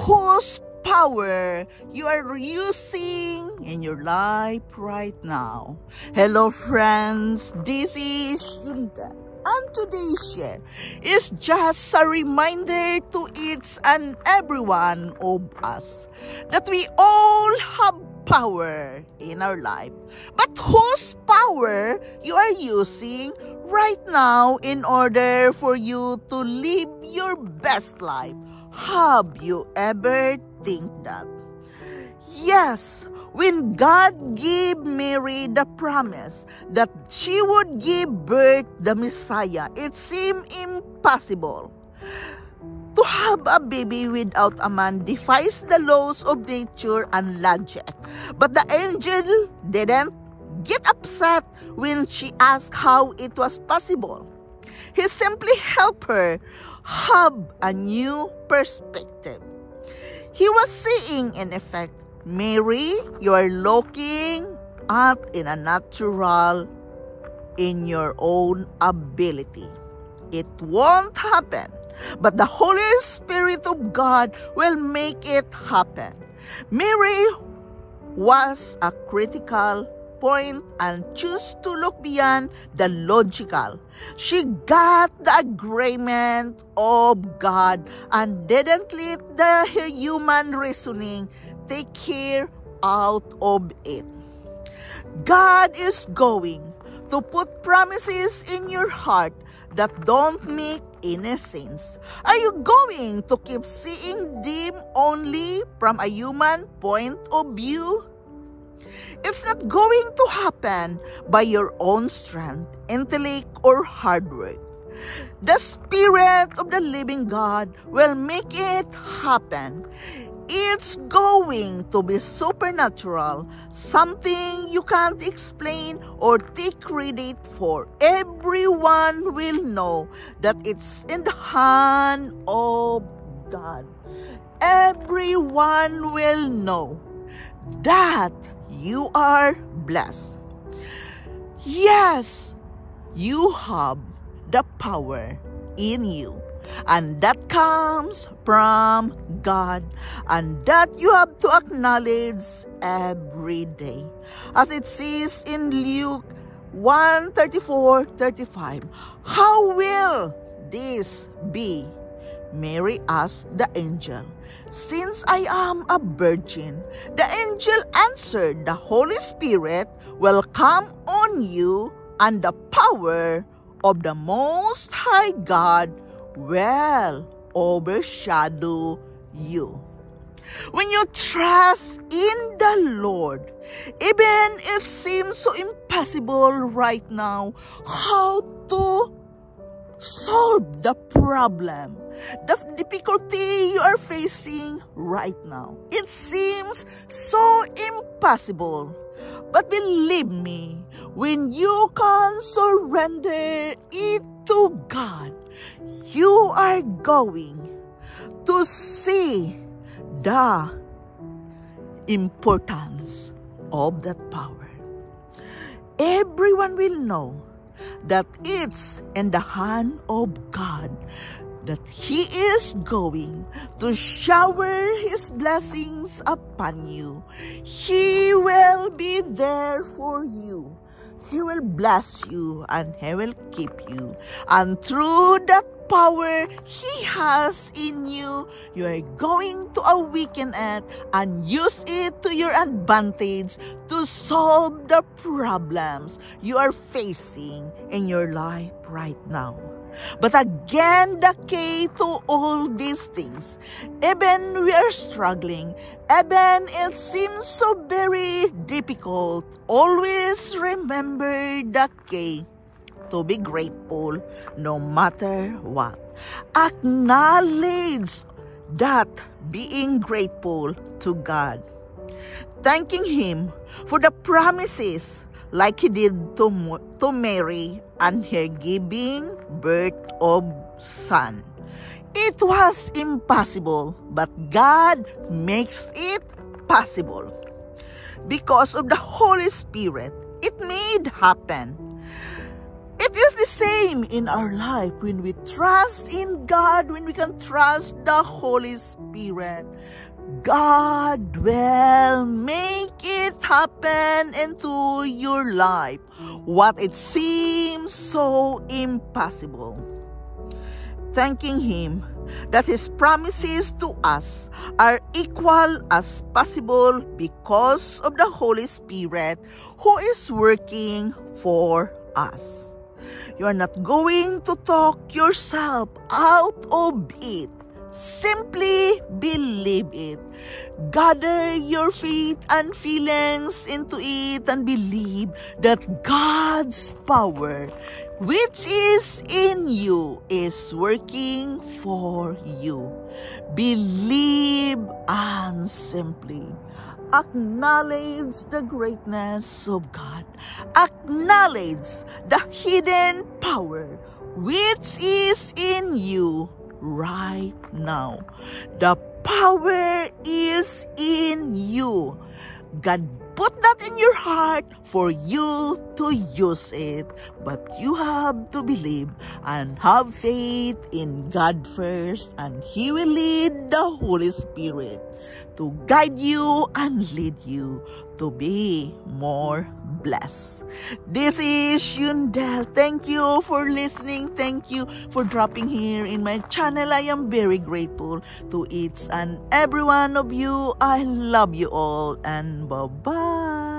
whose power you are using in your life right now. Hello friends, this is Yunda, and today's share is just a reminder to each and every one of us that we all have power in our life, but whose power you are using right now in order for you to live your best life. Have you ever think that? Yes, when God gave Mary the promise that she would give birth the Messiah, it seemed impossible. To have a baby without a man defies the laws of nature and logic. But the angel didn't get upset when she asked how it was possible. He simply helped her have a new perspective. He was saying, in effect, Mary, you are looking at in a natural, in your own ability. It won't happen, but the Holy Spirit of God will make it happen. Mary was a critical point and chose to look beyond the logical. She got the agreement of God and didn't let her human reasoning take care out of it. God is going to put promises in your heart that don't make any sense. Are you going to keep seeing them only from a human point of view? It's not going to happen by your own strength, intellect, or hard work. The Spirit of the living God will make it happen. It's going to be supernatural, something you can't explain or take credit for. Everyone will know that it's in the hand of God. Everyone will know that you are blessed. Yes, you have the power in you. And that comes from God, and that you have to acknowledge every day. As it says in Luke 1:34-35, how will this be? Mary asked the angel, since I am a virgin. The angel answered, the Holy Spirit will come on you, and the power of the Most High God will overshadow you. When you trust in the Lord, even it seems so impossible right now how to solve the problem, the difficulty you are facing right now. It seems so impossible. But believe me, when you can surrender it to God, you are going to see the importance of that power. Everyone will know that it's in the hand of God, that He is going to shower His blessings upon you. He will be there for you. He will bless you and He will keep you. And through that power He has in you, you are going to awaken it and use it to your advantage to solve the problems you are facing in your life right now. But again, the key to all these things, even we are struggling, even it seems so very difficult, always remember the key to be grateful no matter what. Acknowledge that being grateful to God, thanking Him for the promises like He did to Mary and her giving birth of son. It was impossible, but God makes it possible. Because of the Holy Spirit, it made happen. It It is the same in our life when we trust in God, when we can trust the Holy Spirit. God will make it happen into your life. What it seems so impossible. Thanking Him that His promises to us are equal as possible because of the Holy Spirit who is working for us. You are not going to talk yourself out of it. Simply believe it. Gather your faith and feelings into it and believe that God's power, which is in you, is working for you. Believe and simply acknowledge the greatness of God. Acknowledge the hidden power which is in you right now. The power is in you. God put that in your heart for you to use it. But you have to believe and have faith in God first, and He will lead the Holy Spirit to guide you and lead you to be more blessed. This is Yundel. Thank you for listening. Thank you for dropping here in my channel. I am very grateful to each and every one of you. I love you all, and bye-bye.